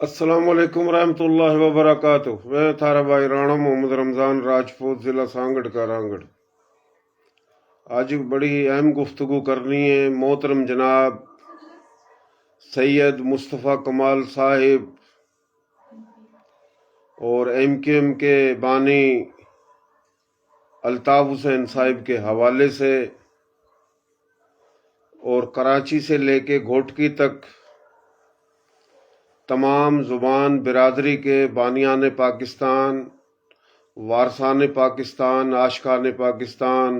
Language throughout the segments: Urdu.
السلام علیکم ورحمۃ اللہ وبرکاتہ۔ میں تھارا بھائی رانا محمد رمضان راجپوت، ضلع سانگڑ کا رانگڑ۔ آج بڑی اہم گفتگو کرنی ہے محترم جناب سید مصطفیٰ کمال صاحب اور ایم کے بانی الطاف حسین صاحب کے حوالے سے، اور کراچی سے لے کے گھوٹکی تک تمام زبان برادری کے بانیان پاکستان، وارثان پاکستان، عاشقان پاکستان،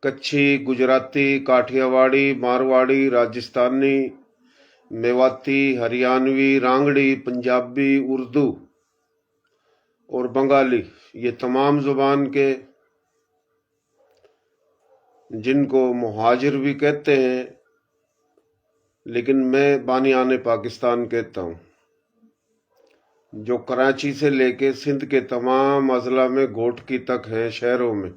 کچھی، گجراتی، کاٹھیا واڑی، مارواڑی، راجستانی، میواتی، ہریانوی، رانگڑی، پنجابی، اردو اور بنگالی، یہ تمام زبان کے، جن کو مہاجر بھی کہتے ہیں لیکن میں بانیان پاکستان کہتا ہوں، جو کراچی سے لے کے سندھ کے تمام اضلاع میں گھوٹکی تک ہیں، شہروں میں،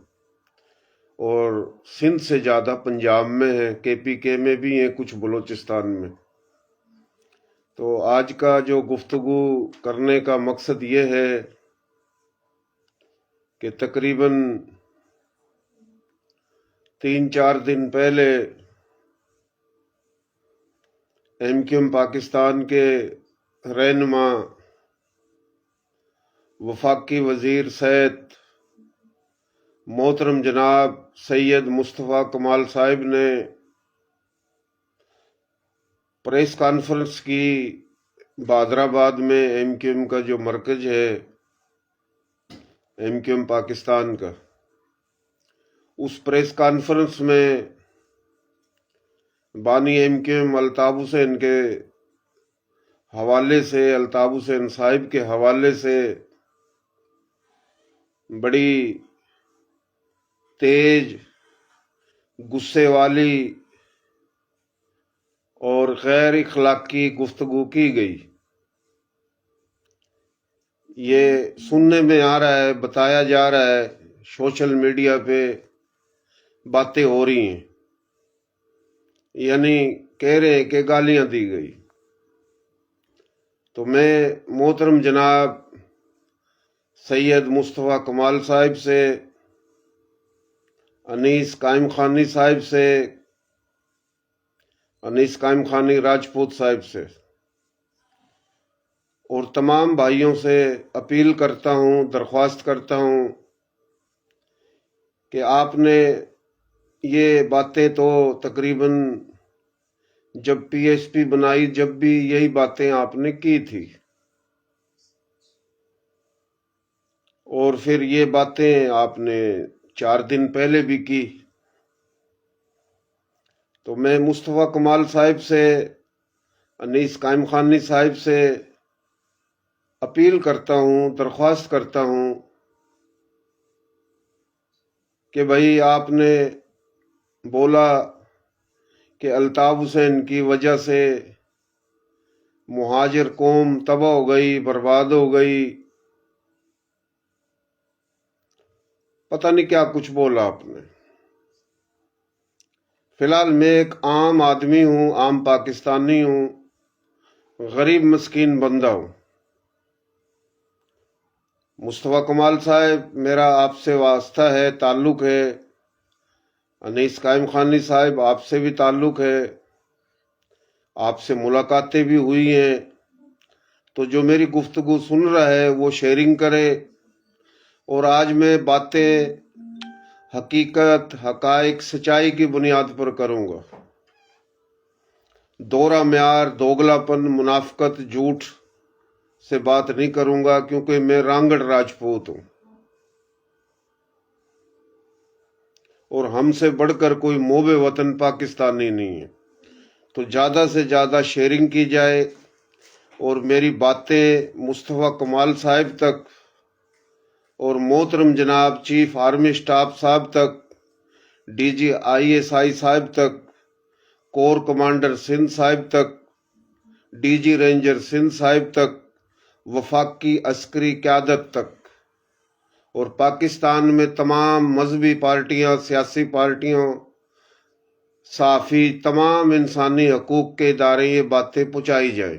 اور سندھ سے زیادہ پنجاب میں ہیں، کے میں بھی ہیں، کچھ بلوچستان میں۔ تو آج کا جو گفتگو کرنے کا مقصد یہ ہے کہ تقریباً 3-4 دن پہلے ایم پاکستان کے رہنما وفاقی وزیر صحت محترم جناب سید مصطفیٰ کمال صاحب نے پریس کانفرنس کی بہادرآباد میں، ایم کا جو مرکز ہے ایم پاکستان کا، اس پریس کانفرنس میں بانی ایم الطاف حسین کے حوالے سے، الطاف حسین صاحب کے حوالے سے بڑی تیز، غصے والی اور غیر اخلاقی گفتگو کی گئی۔ یہ سننے میں آ رہا ہے، بتایا جا رہا ہے، سوشل میڈیا پہ باتیں ہو رہی ہیں، یعنی کہہ رہے ہیں کہ گالیاں دی گئی۔ تو میں محترم جناب سید مصطفیٰ کمال صاحب سے، انیس قائم خانی صاحب سے، انیس قائم خانی راجپوت صاحب سے، اور تمام بھائیوں سے اپیل کرتا ہوں، درخواست کرتا ہوں کہ آپ نے یہ باتیں تو تقریباً جب پی ایس پی بنائی، جب بھی یہی باتیں آپ نے کی تھی، اور پھر یہ باتیں آپ نے 4 دن پہلے بھی کی۔ تو میں مصطفیٰ کمال صاحب سے، انیس قائم خانی صاحب سے اپیل کرتا ہوں، درخواست کرتا ہوں کہ بھائی، آپ نے بولا کہ الطاف حسین کی وجہ سے مہاجر قوم تباہ ہو گئی، برباد ہو گئی، پتہ نہیں کیا کچھ بولا آپ نے۔ فی الحال میں ایک عام آدمی ہوں، عام پاکستانی ہوں، غریب مسکین بندہ ہوں۔ مصطفیٰ کمال صاحب، میرا آپ سے واسطہ ہے، تعلق ہے، انیس قائم خانی صاحب، آپ سے بھی تعلق ہے، آپ سے ملاقاتیں بھی ہوئی ہیں۔ تو جو میری گفتگو سن رہا ہے وہ شیئرنگ کرے، اور آج میں باتیں حقیقت، حقائق، سچائی کی بنیاد پر کروں گا۔ دورہ معیار، دوگلا پن، منافقت، جھوٹ سے بات نہیں کروں گا، کیونکہ میں رانگڑ راجپوت ہوں، اور ہم سے بڑھ کر کوئی موب وطن پاکستانی نہیں ہے۔ تو زیادہ سے زیادہ شیئرنگ کی جائے، اور میری باتیں مصطفیٰ کمال صاحب تک، اور محترم جناب چیف آرمی اسٹاف صاحب تک، ڈی جی ISI صاحب تک، کور کمانڈر سندھ صاحب تک، ڈی جی رینجر سندھ صاحب تک، وفاقی عسکری قیادت تک، اور پاکستان میں تمام مذہبی پارٹیاں، سیاسی پارٹیوں، صحافی، تمام انسانی حقوق کے ادارے، یہ باتیں پہنچائی جائیں۔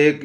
1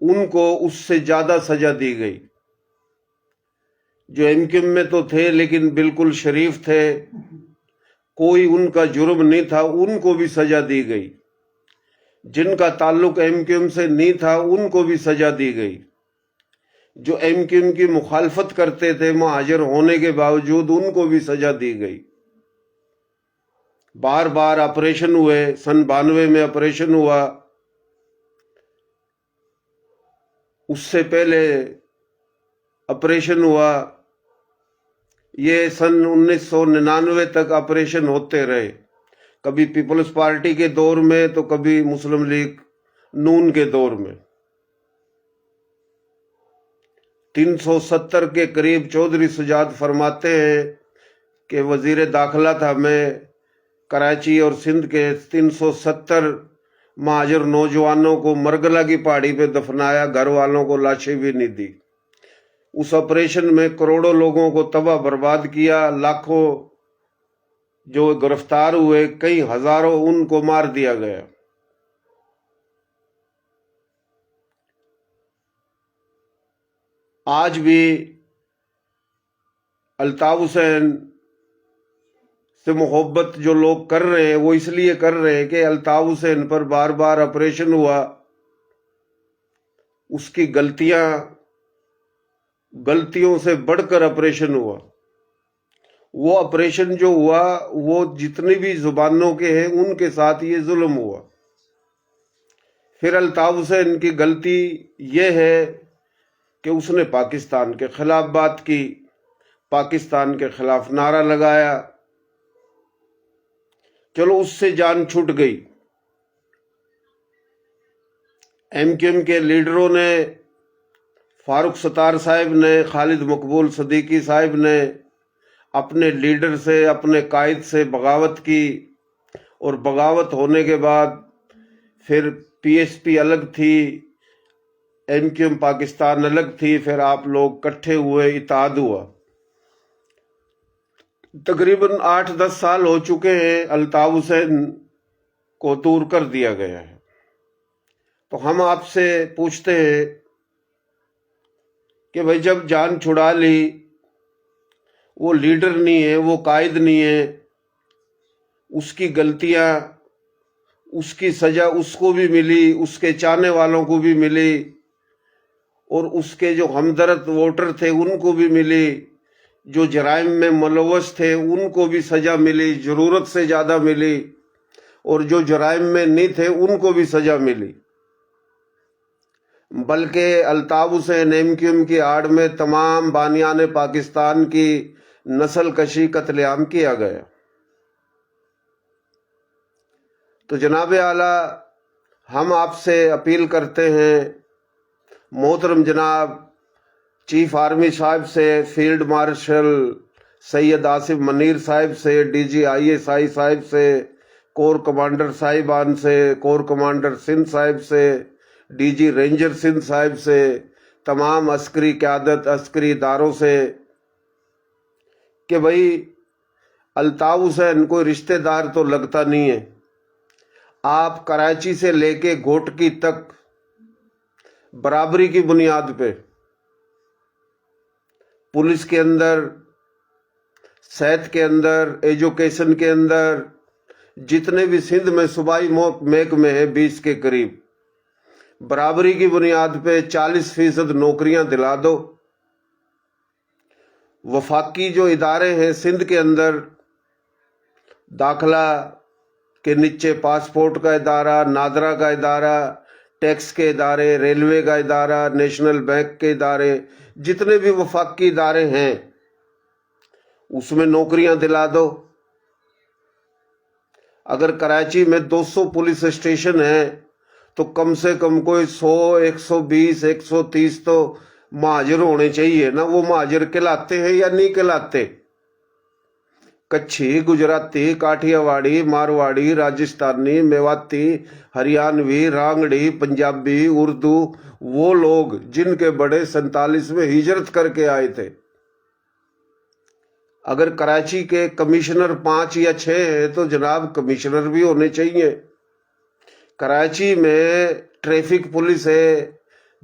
ان کو اس سے زیادہ سزا دی گئی۔ جو ایم کیو ایم میں تو تھے لیکن بالکل شریف تھے، کوئی ان کا جرم نہیں تھا، ان کو بھی سزا دی گئی۔ جن کا تعلق ایم کیو ایم سے نہیں تھا ان کو بھی سزا دی گئی۔ جو ایم کیو ایم کی مخالفت کرتے تھے مہاجر ہونے کے باوجود، ان کو بھی سزا دی گئی۔ بار بار آپریشن ہوئے، سن 92 میں آپریشن ہوا، اس سے پہلے آپریشن ہوا، یہ سن 1999 تک آپریشن ہوتے رہے، کبھی پیپلز پارٹی کے دور میں تو کبھی مسلم لیگ نون کے دور میں۔ 370 کے قریب چودھری سجاد فرماتے ہیں کہ وزیر داخلہ تھا میں، کراچی اور سندھ کے 370 مہاجر نوجوانوں کو مرگلہ کی پہاڑی پہ دفنایا، گھر والوں کو لاشیں بھی نہیں دی۔ اس آپریشن میں کروڑوں لوگوں کو تباہ برباد کیا، لاکھوں جو گرفتار ہوئے، کئی ہزاروں ان کو مار دیا گیا۔ آج بھی الطاف حسین سے محبت جو لوگ کر رہے ہیں وہ اس لیے کر رہے ہیں کہ الطاف حسین پر بار بار آپریشن ہوا، اس کی غلطیوں سے بڑھ کر آپریشن ہوا۔ وہ آپریشن جو ہوا وہ جتنی بھی زبانوں کے ہیں ان کے ساتھ یہ ظلم ہوا۔ پھر الطاف حسین کی غلطی یہ ہے کہ اس نے پاکستان کے خلاف بات کی، پاکستان کے خلاف نعرہ لگایا، چلو اس سے جان چھوٹ گئی۔ ایم کیو ایم کے لیڈروں نے، فاروق ستار صاحب نے، خالد مقبول صدیقی صاحب نے اپنے لیڈر سے، اپنے قائد سے بغاوت کی، اور بغاوت ہونے کے بعد پھر پی ایس پی الگ تھی، ایم کیو ایم پاکستان الگ تھی، پھر آپ لوگ کٹھے ہوئے، اتحاد ہوا۔ تقریباً 8-10 سال ہو چکے ہیں، الطاف حسین کو دور کر دیا گیا ہے۔ تو ہم آپ سے پوچھتے ہیں کہ بھائی جب جان چھڑا لی، وہ لیڈر نہیں ہے، وہ قائد نہیں ہے، اس کی غلطیاں، اس کی سزا اس کو بھی ملی، اس کے چاہنے والوں کو بھی ملی، اور اس کے جو ہمدرد ووٹر تھے ان کو بھی ملی، جو جرائم میں ملوث تھے ان کو بھی سزا ملی، ضرورت سے زیادہ ملی، اور جو جرائم میں نہیں تھے ان کو بھی سزا ملی۔ بلکہ Altaf Hussain M Q M کی آڑ میں تمام بانیان پاکستان کی نسل کشی، قتل عام کیا گیا۔ تو جناب اعلیٰ، ہم آپ سے اپیل کرتے ہیں، محترم جناب چیف آرمی صاحب سے، فیلڈ مارشل سید آصف منیر صاحب سے، D G I S I صاحب سے، کور کمانڈر صاحبان سے، کور کمانڈر سندھ صاحب سے، ڈی جی رینجر سندھ صاحب سے، تمام عسکری قیادت، عسکری اداروں سے، کہ بھائی الطاف حسین کوئی رشتہ دار تو لگتا نہیں ہے، آپ کراچی سے لے کے گھوٹکی تک برابری کی بنیاد پہ پولیس کے اندر، صحت کے اندر، ایجوکیشن کے اندر، جتنے بھی سندھ میں صوبائی محکمے ہیں 20 کے قریب، برابری کی بنیاد پہ 40% نوکریاں دلا دو۔ وفاقی جو ادارے ہیں سندھ کے اندر، داخلہ کے نیچے پاسپورٹ کا ادارہ، نادرا کا ادارہ، ٹیکس کے ادارے، ریلوے کا ادارہ، نیشنل بینک کے ادارے، جتنے بھی وفاقی ادارے ہیں اس میں نوکریاں دلا دو۔ اگر کراچی میں 200 پولیس اسٹیشن ہیں تو کم سے کم کوئی 100، 120، 130 تو مہاجر ہونے چاہیے نا۔ وہ مہاجر کہلاتے ہیں یا نہیں کہلاتے؟ کچھی، گجراتی، کاٹھیا واڑی، مارواڑی، راجستھانی، میواتی، ہریانوی، رانگڑی، پنجابی، اردو، وہ لوگ جن کے بڑے 47 میں ہجرت کر کے آئے تھے۔ اگر کراچی کے کمشنر 5 یا 6 ہیں تو جناب کمشنر بھی ہونے چاہیے۔ کراچی میں ٹریفک پولیس ہے،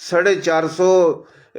450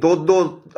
2-2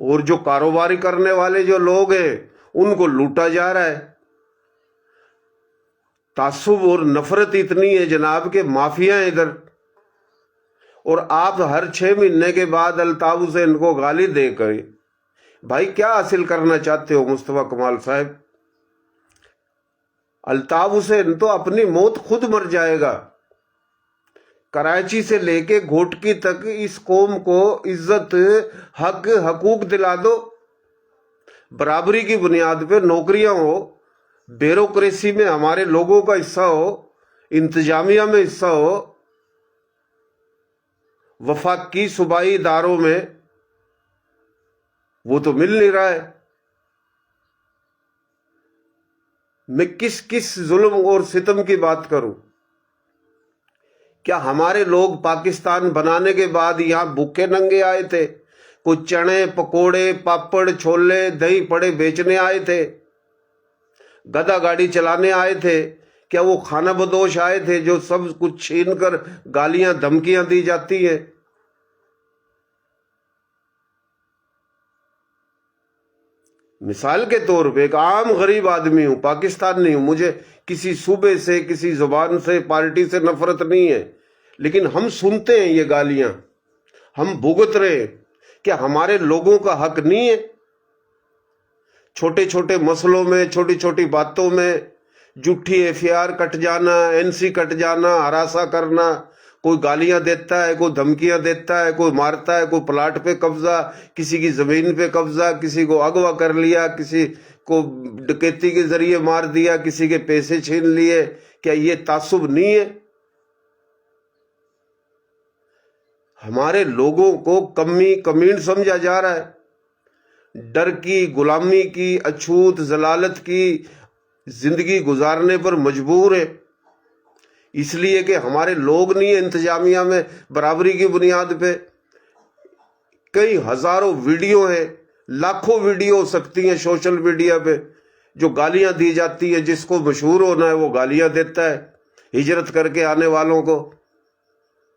اور جو کاروباری کرنے والے جو لوگ ہیں ان کو لوٹا جا رہا ہے۔ تعصب اور نفرت اتنی ہے جناب کہ مافیا ہیں ادھر، اور آپ ہر 6 مہینے کے بعد الطاف حسین کو گالی دے کر بھائی کیا حاصل کرنا چاہتے ہو مصطفیٰ کمال صاحب؟ الطاف حسین تو اپنی موت خود مر جائے گا۔ کراچی سے لے کے گھوٹکی تک اس قوم کو عزت، حق، حقوق دلا دو، برابری کی بنیاد پہ نوکریاں ہو، بیوروکریسی میں ہمارے لوگوں کا حصہ ہو، انتظامیہ میں حصہ ہو، وفاقی صوبائی اداروں میں، وہ تو مل نہیں رہا ہے۔ میں کس ظلم اور ستم کی بات کروں؟ کیا ہمارے لوگ پاکستان بنانے کے بعد یہاں بھوکے ننگے آئے تھے؟ کوئی چنے، پکوڑے، پاپڑ، چھولے، دہی پڑے بیچنے آئے تھے؟ گدا گاڑی چلانے آئے تھے؟ کیا وہ کھانا بدوش آئے تھے جو سب کچھ چھین کر گالیاں دھمکیاں دی جاتی ہیں؟ مثال کے طور پہ ایک عام غریب آدمی ہوں، پاکستان نہیں ہوں، مجھے کسی صوبے سے، کسی زبان سے، پارٹی سے نفرت نہیں ہے، لیکن ہم سنتے ہیں یہ گالیاں، ہم بھگت رہے ہیں۔ کیا ہمارے لوگوں کا حق نہیں ہے؟ چھوٹے چھوٹے مسئلوں میں، چھوٹی چھوٹی باتوں میں جھوٹی FIR کٹ جانا، NC کٹ جانا، ہراساں کرنا، کوئی گالیاں دیتا ہے، کوئی دھمکیاں دیتا ہے، کوئی مارتا ہے، کوئی پلاٹ پہ قبضہ، کسی کی زمین پہ قبضہ، کسی کو اغوا کر لیا، کسی کو ڈکیتی کے ذریعے مار دیا، کسی کے پیسے چھین لیے۔ کیا یہ تعصب نہیں ہے؟ ہمارے لوگوں کو کمینڈ سمجھا جا رہا ہے، ڈر کی، غلامی کی، اچھوت ذلالت کی زندگی گزارنے پر مجبور ہے، اس لیے کہ ہمارے لوگ نہیں ہیں انتظامیہ میں برابری کی بنیاد پہ۔ کئی ہزاروں ویڈیو ہیں، لاکھوں ویڈیو ہو سکتی ہیں سوشل میڈیا پہ جو گالیاں دی جاتی ہیں، جس کو مشہور ہونا ہے وہ گالیاں دیتا ہے، ہجرت کر کے آنے والوں کو،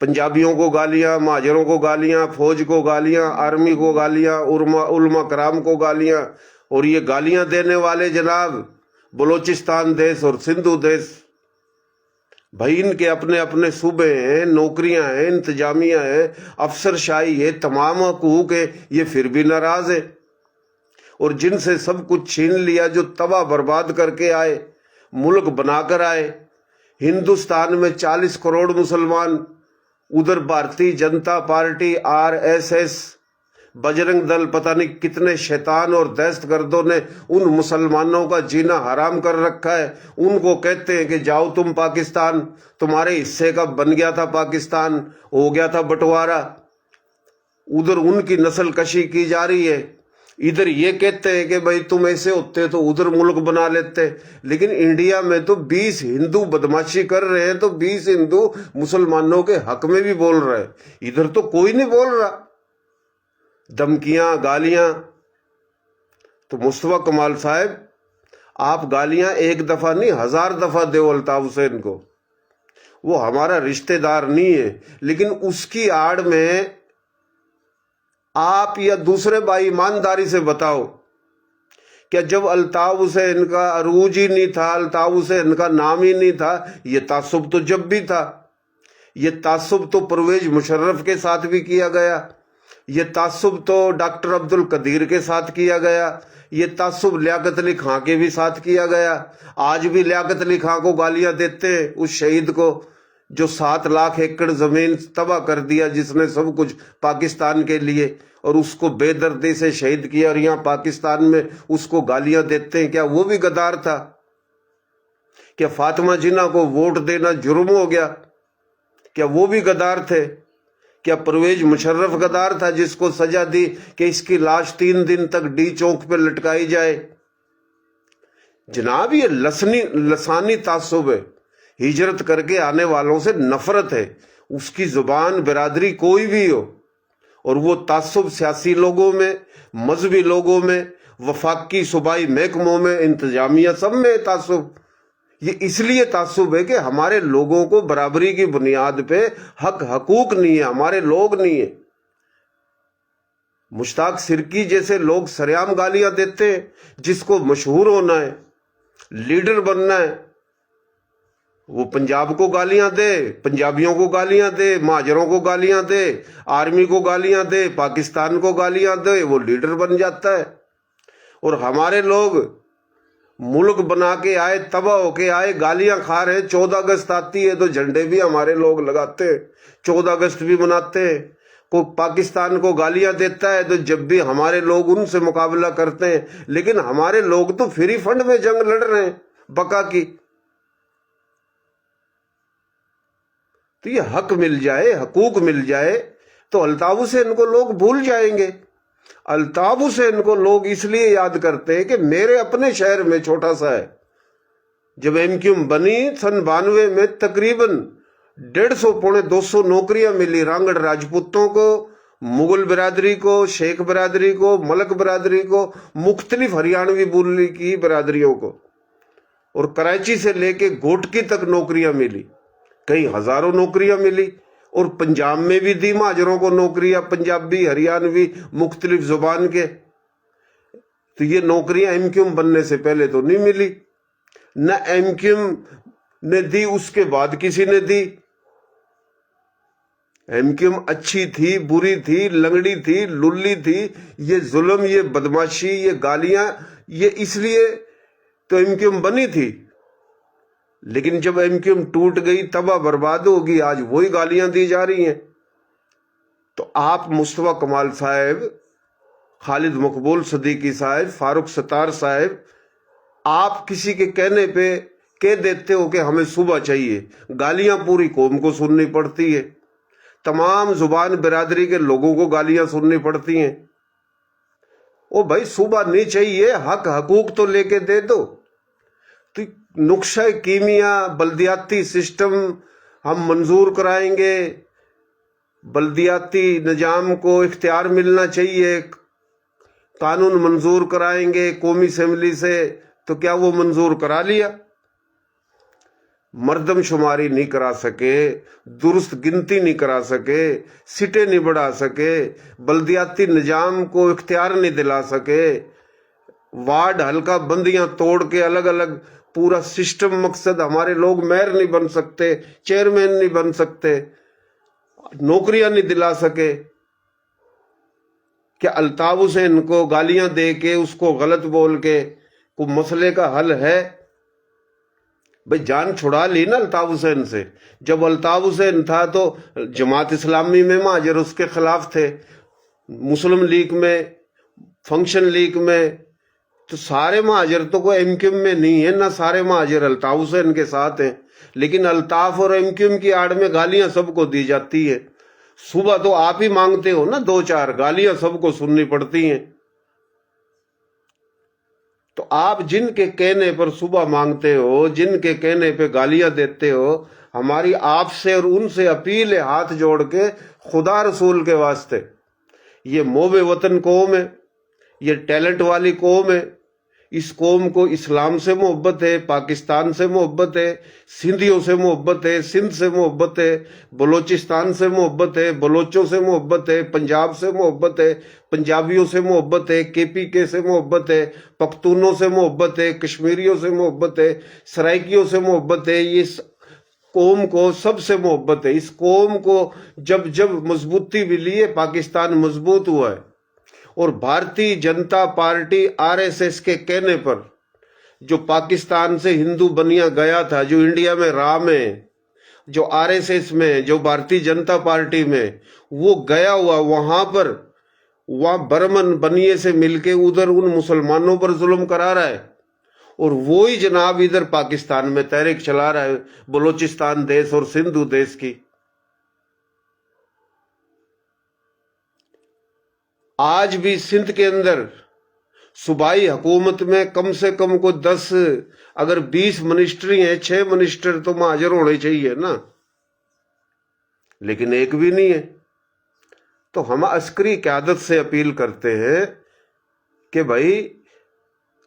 پنجابیوں کو گالیاں، مہاجروں کو گالیاں، فوج کو گالیاں، آرمی کو گالیاں، علماء کرام کو گالیاں۔ اور یہ گالیاں دینے والے جناب بلوچستان دیس اور سندھو دیس، بھائی ان کے اپنے اپنے صوبے ہیں، نوکریاں ہیں، انتظامیہ ہے، افسر شاہی ہے، تمام حقوق ہے، یہ پھر بھی ناراض ہے۔ اور جن سے سب کچھ چھین لیا، جو تباہ برباد کر کے آئے، ملک بنا کر آئے، ہندوستان میں 40 کروڑ مسلمان، ادھر بھارتی جنتا پارٹی، RSS، بجرنگ دل، پتہ نہیں کتنے شیطان اور دہشت گردوں نے ان مسلمانوں کا جینا حرام کر رکھا ہے۔ ان کو کہتے ہیں کہ جاؤ تم پاکستان، تمہارے حصے کا بن گیا تھا پاکستان، ہو گیا تھا بٹوارا، ادھر ان کی نسل کشی کی جا رہی ہے۔ ادھر یہ کہتے ہیں کہ بھائی تم ایسے ہوتے تو ادھر ملک بنا لیتے، لیکن انڈیا میں تو 20 ہندو بدماشی کر رہے ہیں تو 20 ہندو مسلمانوں کے حق میں بھی بول رہے ہیں، ادھر تو کوئی نہیں بول رہا، دھمکیاں، گالیاں۔ تو مصطفیٰ کمال صاحب، آپ گالیاں ایک دفعہ نہیں 1000 دفعہ دو الطاف حسین کو، وہ ہمارا رشتہ دار نہیں ہے، لیکن اس کی آڑ میں آپ یا دوسرے بھائی ایمانداری سے بتاؤ، کہ جب الطاف حسین کا عروج ہی نہیں تھا، الطاف حسین کا نام ہی نہیں تھا، یہ تعصب تو جب بھی تھا، یہ تعصب تو پرویز مشرف کے ساتھ بھی کیا گیا، یہ تعصب تو ڈاکٹر عبد القدیر کے ساتھ کیا گیا، یہ تعصب لیاقت علی خان کے بھی ساتھ کیا گیا۔ آج بھی لیاقت علی خان کو گالیاں دیتے ہیں، اس شہید کو جو 7 لاکھ ایکڑ زمین تباہ کر دیا، جس نے سب کچھ پاکستان کے لیے، اور اس کو بے دردی سے شہید کیا، اور یہاں پاکستان میں اس کو گالیاں دیتے ہیں۔ کیا وہ بھی غدار تھا؟ کیا فاطمہ جناح کو ووٹ دینا جرم ہو گیا؟ کیا وہ بھی غدار تھے؟ کیا پرویز مشرف غدار تھا جس کو سزا دی کہ اس کی لاش 3 دن تک ڈی چوک پہ لٹکائی جائے؟ جناب یہ لسانی تعصب ہے، ہجرت کر کے آنے والوں سے نفرت ہے، اس کی زبان برادری کوئی بھی ہو، اور وہ تعصب سیاسی لوگوں میں، مذہبی لوگوں میں، وفاقی صوبائی محکموں میں، انتظامیہ سب میں تعصب۔ یہ اس لیے تعصب ہے کہ ہمارے لوگوں کو برابری کی بنیاد پہ حق حقوق نہیں ہے، ہمارے لوگ نہیں ہیں۔ مشتاق سرکی جیسے لوگ سریعام گالیاں دیتے ہیں. جس کو مشہور ہونا ہے، لیڈر بننا ہے، وہ پنجاب کو گالیاں دے، پنجابیوں کو گالیاں دے، مہاجروں کو گالیاں دے، آرمی کو گالیاں دے، پاکستان کو گالیاں دے، وہ لیڈر بن جاتا ہے. اور ہمارے لوگ ملک بنا کے آئے، تباہ ہو کے آئے، گالیاں کھا رہے. 14 اگست آتی ہے تو جھنڈے بھی ہمارے لوگ لگاتے ہیں، 14 اگست بھی مناتے ہیں. کوئی پاکستان کو گالیاں دیتا ہے تو جب بھی ہمارے لوگ ان سے مقابلہ کرتے ہیں. لیکن ہمارے لوگ تو فری فنڈ میں جنگ لڑ رہے ہیں بقا کی. تو یہ حق مل جائے، حقوق مل جائے تو الطاف حسین کو لوگ بھول جائیں گے. الطاف حسین کو لوگ اس لیے یاد کرتے ہیں کہ میرے اپنے شہر میں چھوٹا سا ہے، جب ایم کیو ایم بنی سن 92 میں تقریباً 150 پونے 200 نوکریاں ملی رانگڑ راجپوتوں کو، مغل برادری کو، شیخ برادری کو، ملک برادری کو، مختلف ہریانوی بولی کی برادریوں کو. اور کراچی سے لے کے گھوٹکی تک نوکریاں ملی، کئی ہزاروں نوکریاں ملی. اور پنجاب میں بھی دی مہاجروں کو نوکریاں، پنجابی، ہریانوی، مختلف زبان کے. تو یہ نوکریاں ایم کیو ایم بننے سے پہلے تو نہیں ملی، نہ ایم کیو ایم نے دی، اس کے بعد کسی نے دی. ایم کیو ایم اچھی تھی، بری تھی، لنگڑی تھی، للی تھی. یہ ظلم، یہ بدماشی، یہ گالیاں، یہ اس لیے تو ایم کیو ایم بنی تھی. لیکن جب ایم کیو ایم ٹوٹ گئی، تباہ برباد ہوگی، آج وہی گالیاں دی جا رہی ہیں. تو آپ مصطفیٰ کمال صاحب، خالد مقبول صدیقی صاحب، فاروق ستار صاحب، آپ کسی کے کہنے پہ کہہ دیتے ہو کہ ہمیں صوبہ چاہیے. گالیاں پوری قوم کو سننی پڑتی ہے، تمام زبان برادری کے لوگوں کو گالیاں سننی پڑتی ہیں. او بھائی صوبہ نہیں چاہیے، حق حقوق تو لے کے دے دو. تو نقشہ کیمیا، بلدیاتی سسٹم ہم منظور کرائیں گے، بلدیاتی نظام کو اختیار ملنا چاہیے، قانون منظور کرائیں گے قومی اسمبلی سے. تو کیا وہ منظور کرا لیا؟ مردم شماری نہیں کرا سکے، درست گنتی نہیں کرا سکے، سیٹیں نہیں بڑھا سکے، بلدیاتی نظام کو اختیار نہیں دلا سکے، وارڈ حلقہ بندیاں توڑ کے الگ الگ پورا سسٹم. مقصد ہمارے لوگ میئر نہیں بن سکتے، چیئرمین نہیں بن سکتے، نوکریاں نہیں دلا سکے. کہ الطاف حسین کو گالیاں دے کے، اس کو غلط بول کے کوئی مسئلے کا حل ہے؟ بھئی جان چھڑا لی نا الطاف حسین سے. جب الطاف حسین تھا تو جماعت اسلامی میں مہاجر اس کے خلاف تھے، مسلم لیگ میں، فنکشن لیگ میں. تو سارے مہاجر تو کوئی ایم کیو ایم میں نہیں ہے، نہ سارے مہاجر الطاف حسین کے ساتھ ہیں. لیکن الطاف اور ایم کیو ایم کی آڑ میں گالیاں سب کو دی جاتی ہے. صبح تو آپ ہی مانگتے ہو نا، 2-4 گالیاں سب کو سننی پڑتی ہیں. تو آپ جن کے کہنے پر صبح مانگتے ہو، جن کے کہنے پہ گالیاں دیتے ہو، ہماری آپ سے اور ان سے اپیل ہے، ہاتھ جوڑ کے، خدا رسول کے واسطے، یہ موب وطن قوم ہے، یہ ٹیلنٹ والی قوم ہے. اس قوم کو اسلام سے محبت ہے، پاکستان سے محبت ہے، سندھیوں سے محبت ہے، سندھ سے محبت ہے، بلوچستان سے محبت ہے، بلوچوں سے محبت ہے، پنجاب سے محبت ہے، پنجابیوں سے محبت ہے، کے پی کے سے محبت ہے، پختونوں سے محبت ہے، کشمیریوں سے محبت ہے، سرائکیوں سے محبت ہے. یہ قوم کو سب سے محبت ہے. اس قوم کو جب جب مضبوطی ملی ہے، پاکستان مضبوط ہوا ہے. اور بھارتی جنتا پارٹی آر ایس ایس کے کہنے پر جو پاکستان سے ہندو بنیا گیا تھا، جو انڈیا میں رام ہے، جو آر ایس ایس میں، جو بھارتی جنتا پارٹی میں، وہ گیا ہوا وہاں پر، وہاں برمن بنیے سے مل کے ادھر ان مسلمانوں پر ظلم کرا رہا ہے. اور وہی جناب ادھر پاکستان میں تحریک چلا رہا ہے، بلوچستان دیش اور سندھو دیش کی. آج بھی سندھ کے اندر صوبائی حکومت میں کم سے کم کو 10 اگر 20 منسٹری ہیں، 6 منسٹر تو مہاجر ہونے چاہیے نا، لیکن ایک بھی نہیں ہے. تو ہم عسکری قیادت سے اپیل کرتے ہیں کہ بھائی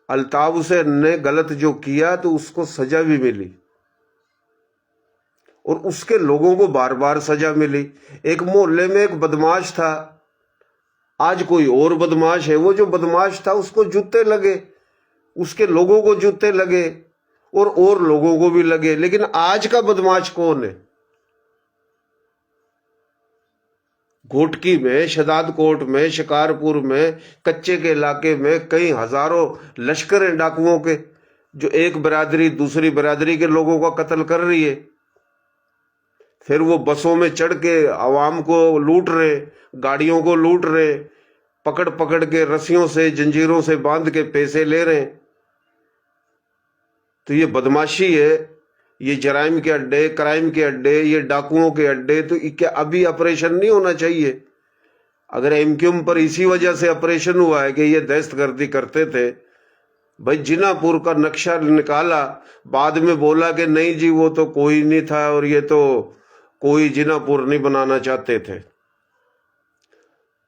الطاف حسین نے غلط جو کیا تو اس کو سزا بھی ملی، اور اس کے لوگوں کو بار بار سزا ملی. ایک محلے میں ایک بدماش تھا، آج کوئی اور بدماش ہے، وہ جو بدماش تھا اس کو جوتے لگے، اس کے لوگوں کو جوتے لگے اور لوگوں کو بھی لگے، لیکن آج کا بدماش کون ہے؟ گھوٹکی میں، شداد کوٹ میں، شکارپور میں، کچے کے علاقے میں کئی ہزاروں لشکر ہیں ڈاکوؤں کے، جو ایک برادری دوسری برادری کے لوگوں کا قتل کر رہی ہے، پھر وہ بسوں میں چڑھ کے عوام کو لوٹ رہے، گاڑیوں کو لوٹ رہے، پکڑ پکڑ کے رسیوں سے جنجیروں سے باندھ کے پیسے لے رہے ہیں۔ تو یہ بدماشی ہے، یہ جرائم کے اڈے، کرائم کے اڈے، یہ ڈاکوؤں کے اڈے۔ تو کیا ابھی آپریشن نہیں ہونا چاہیے؟ اگر ایم کیو ایم پر اسی وجہ سے آپریشن ہوا ہے کہ یہ دہشت گردی کرتے تھے، بھائی جنا پور کا نقشہ نکالا، بعد میں بولا کہ نہیں جی وہ تو کوئی نہیں تھا اور یہ تو کوئی جنا پور نہیں بنانا چاہتے تھے۔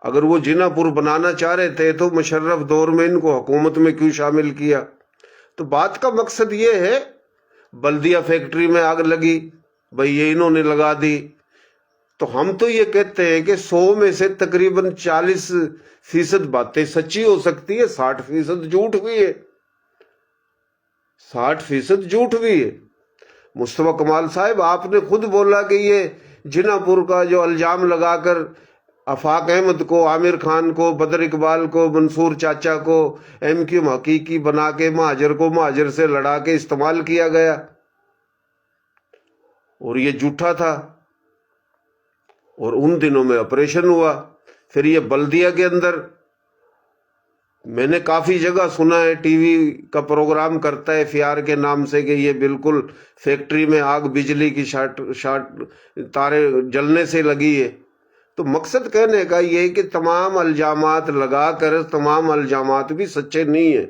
اگر وہ جنا پور بنانا چاہ رہے تھے تو مشرف دور میں ان کو حکومت میں کیوں شامل کیا؟ تو بات کا مقصد یہ ہے، بلدیہ فیکٹری میں آگ لگی، بھئی یہ انہوں نے لگا دی۔ تو ہم تو یہ کہتے ہیں کہ 100 میں سے تقریباً 40% باتیں سچی ہو سکتی ہے، 60% جھوٹ بھی ہے، 60% جھوٹ بھی ہے۔ مصطفیٰ کمال صاحب، آپ نے خود بولا کہ یہ جنا پور کا جو الزام لگا کر آفاق احمد کو، عامر خان کو، بدر اقبال کو، منصور چاچا کو ایم کیو حقیقی بنا کے مہاجر کو مہاجر سے لڑا کے استعمال کیا گیا، اور یہ جھوٹا تھا، اور ان دنوں میں آپریشن ہوا۔ پھر یہ بلدیہ کے اندر میں نے کافی جگہ سنا ہے، ٹی وی کا پروگرام کرتا ہے FR کے نام سے کہ یہ بالکل فیکٹری میں آگ بجلی کی شارٹ تارے جلنے سے لگی ہے۔ تو مقصد کہنے کا یہ کہ تمام الزامات لگا کر تمام الزامات بھی سچے نہیں ہیں،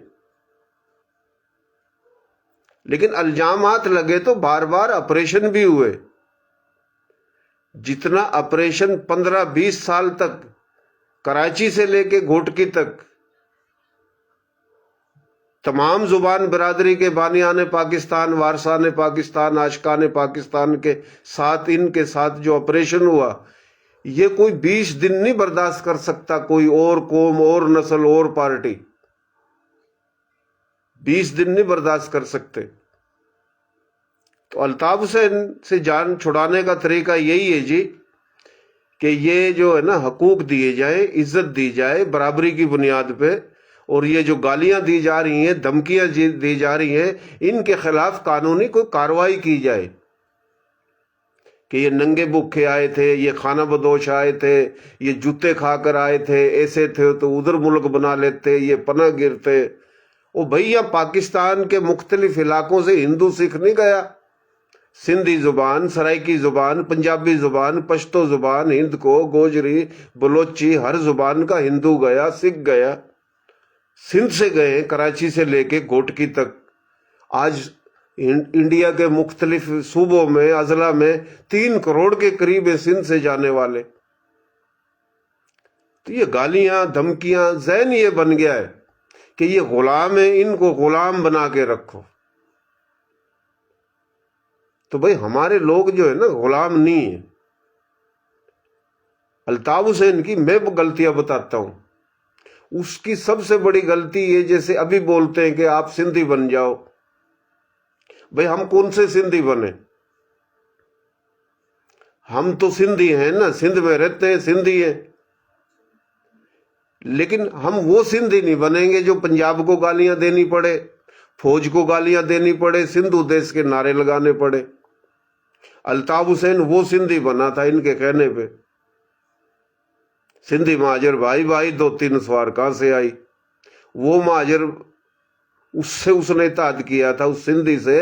لیکن الزامات لگے تو بار بار آپریشن بھی ہوئے۔ جتنا آپریشن 15-20 سال تک کراچی سے لے کے گھوٹکی تک تمام زبان برادری کے بانیان پاکستان، وارثان پاکستان، عاشقان پاکستان کے ساتھ، ان کے ساتھ جو آپریشن ہوا، یہ کوئی 20 دن نہیں برداشت کر سکتا کوئی اور قوم اور نسل اور پارٹی، 20 دن نہیں برداشت کر سکتے۔ تو الطاف حسین سے جان چھڑانے کا طریقہ یہی ہے جی کہ یہ جو ہے نا حقوق دیے جائیں، عزت دی جائے برابری کی بنیاد پہ، اور یہ جو گالیاں دی جا رہی ہیں، دھمکیاں دی جا رہی ہیں، ان کے خلاف قانونی کوئی کارروائی کی جائے کہ یہ ننگے بھوکے آئے تھے، یہ کھانا بدوش آئے تھے، یہ جوتے کھا کر آئے تھے، ایسے تھے تو ادھر ملک بنا لیتے، یہ پناہ گیر تھے۔ او بھئی یہاں پاکستان کے مختلف علاقوں سے ہندو سکھ نہیں گیا، سندھی زبان، سرائکی زبان، پنجابی زبان، پشتو زبان، ہند کو، گوجری، بلوچی، ہر زبان کا ہندو گیا، سکھ گیا، سندھ سے گئے، کراچی سے لے کے گھوٹکی تک۔ آج انڈیا کے مختلف صوبوں میں، اضلاع میں 3 کروڑ کے قریب ہیں سندھ سے جانے والے۔ تو یہ گالیاں، دھمکیاں، ذہن یہ بن گیا ہے کہ یہ غلام ہیں، ان کو غلام بنا کے رکھو۔ تو بھئی ہمارے لوگ جو ہے نا غلام نہیں ہیں۔ الطاف حسین کی میں غلطیاں بتاتا ہوں، اس کی سب سے بڑی غلطی یہ، جیسے ابھی بولتے ہیں کہ آپ سندھی بن جاؤ۔ بھئی ہم کون سے سندھی بنے؟ ہم تو سندھی ہیں نا، سندھ میں رہتے ہیں، سندھی ہیں، لیکن ہم وہ سندھی نہیں بنیں گے جو پنجاب کو گالیاں دینی پڑے، فوج کو گالیاں دینی پڑے، سندھو دیس کے نعرے لگانے پڑے۔ الطاف حسین وہ سندھی بنا تھا ان کے کہنے پہ۔ سندھی مہاجر بھائی بھائی 2-3 سوار کہاں سے آئی؟ وہ مہاجر اس نے اتحاد کیا تھا اس سندھی سے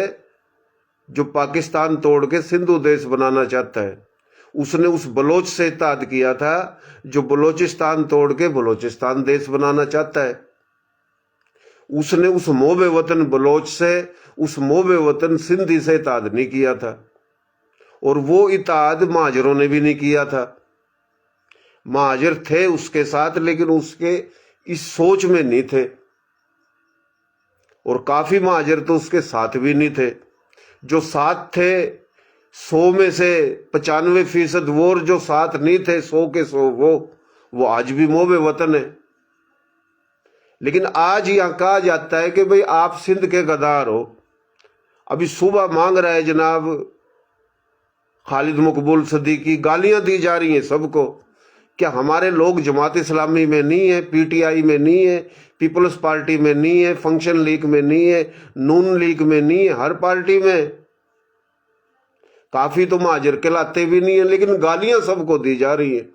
جو پاکستان توڑ کے سندھو دیس بنانا چاہتا ہے۔ اس نے اس بلوچ سے اتحاد کیا تھا جو بلوچستان توڑ کے بلوچستان دیس بنانا چاہتا ہے۔ اس نے اس موب وطن بلوچ سے، اس موب وطن سندھی سے اتحاد نہیں کیا تھا، اور وہ اتحاد مہاجروں نے بھی نہیں کیا تھا۔ مہاجر تھے اس کے ساتھ، لیکن اس کے اس سوچ میں نہیں تھے، اور کافی مہاجر تو اس کے ساتھ بھی نہیں تھے۔ جو ساتھ تھے 100 میں سے 95% وہ، اور جو ساتھ نہیں تھے 100 کے 100 وہ، وہ آج بھی محب وطن ہے. لیکن آج یہاں کہا جاتا ہے کہ بھئی آپ سندھ کے غدار ہو. ابھی صوبہ مانگ رہا ہے جناب خالد مقبول صدیقی، گالیاں دی جا رہی ہیں سب کو. کیا ہمارے لوگ جماعت اسلامی میں نہیں ہے، پی ٹی آئی میں نہیں ہے، پیپلز پارٹی میں نہیں ہے، فنکشن لیگ میں نہیں ہے، نون لیگ میں نہیں ہے، ہر پارٹی میں؟ کافی تو مہاجر کہلاتے بھی نہیں ہیں، لیکن گالیاں سب کو دی جا رہی ہیں.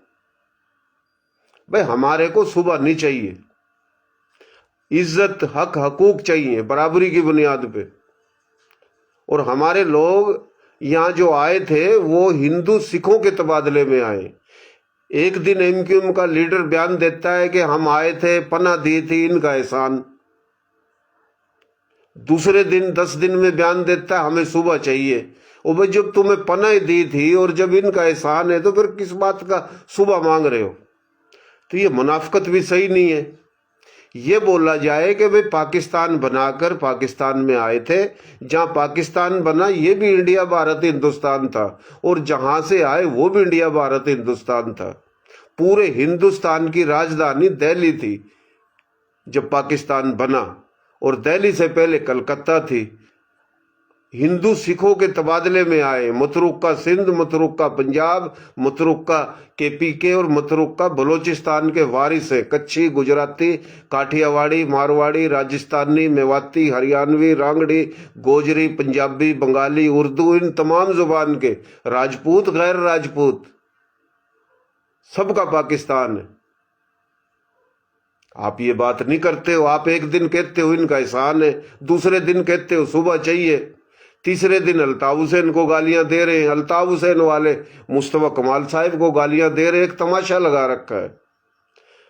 بھائی ہمارے کو صبح نہیں چاہیے، عزت حق حقوق چاہیے برابری کی بنیاد پہ. اور ہمارے لوگ یہاں جو آئے تھے وہ ہندو سکھوں کے تبادلے میں آئے. ایک دن ایم کیو ایم کا لیڈر بیان دیتا ہے کہ ہم آئے تھے، پناہ دی تھی، ان کا احسان. دوسرے دن 10 دن میں بیان دیتا ہے ہمیں صوبہ چاہیے. اور بھائی جب تمہیں پناہ دی تھی اور جب ان کا احسان ہے تو پھر کس بات کا صوبہ مانگ رہے ہو؟ تو یہ منافقت بھی صحیح نہیں ہے. یہ بولا جائے کہ بھئی پاکستان بنا کر پاکستان میں آئے تھے، جہاں پاکستان بنا یہ بھی انڈیا بھارت ہندوستان تھا، اور جہاں سے آئے وہ بھی انڈیا بھارت ہندوستان تھا. پورے ہندوستان کی راجدھانی دہلی تھی جب پاکستان بنا، اور دہلی سے پہلے کلکتہ تھی. ہندو سکھوں کے تبادلے میں آئے. متروکہ سندھ، متروکہ پنجاب، متروکہ کے پی کے اور متروکہ بلوچستان کے وارث ہیں. کچھی، گجراتی، کاٹھیا واڑی، مارواڑی، راجستانی، میواتی، ہریانوی، رانگڑی، گوجری، پنجابی، بنگالی، اردو، ان تمام زبان کے، راجپوت، غیر راجپوت، سب کا پاکستان ہے. آپ یہ بات نہیں کرتے ہو. آپ ایک دن کہتے ہو ان کا احسان ہے، دوسرے دن کہتے ہو صوبہ چاہیے، تیسرے دن الطاف حسین کو گالیاں دے رہے ہیں. الطاف حسین والے مصطفیٰ کمال صاحب کو گالیاں دے رہے ہیں. ایک تماشا لگا رکھا ہے.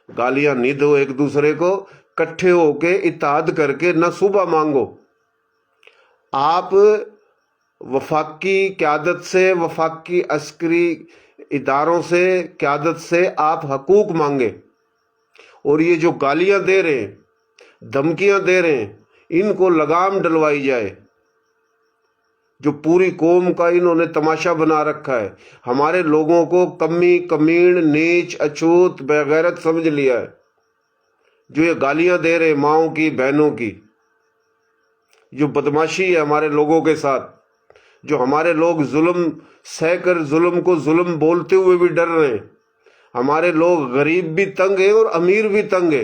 گالیاں نہیں دو ایک دوسرے کو، کٹھے ہو کے اتحاد کر کے نہ صوبہ مانگو. آپ وفاقی قیادت سے، وفاقی عسکری اداروں سے، قیادت سے آپ حقوق مانگے. اور یہ جو گالیاں دے رہے ہیں، دھمکیاں دے رہے ہیں، ان کو لگام ڈلوائی جائے. جو پوری قوم کا انہوں نے تماشا بنا رکھا ہے، ہمارے لوگوں کو کمی، کمیڑ، نیچ، اچھوت، بے غیرت سمجھ لیا ہے. جو یہ گالیاں دے رہے ماؤں کی، بہنوں کی، جو بدماشی ہے ہمارے لوگوں کے ساتھ، جو ہمارے لوگ ظلم سہ کر ظلم کو ظلم بولتے ہوئے بھی ڈر رہے ہیں. ہمارے لوگ غریب بھی تنگ ہیں اور امیر بھی تنگ ہیں.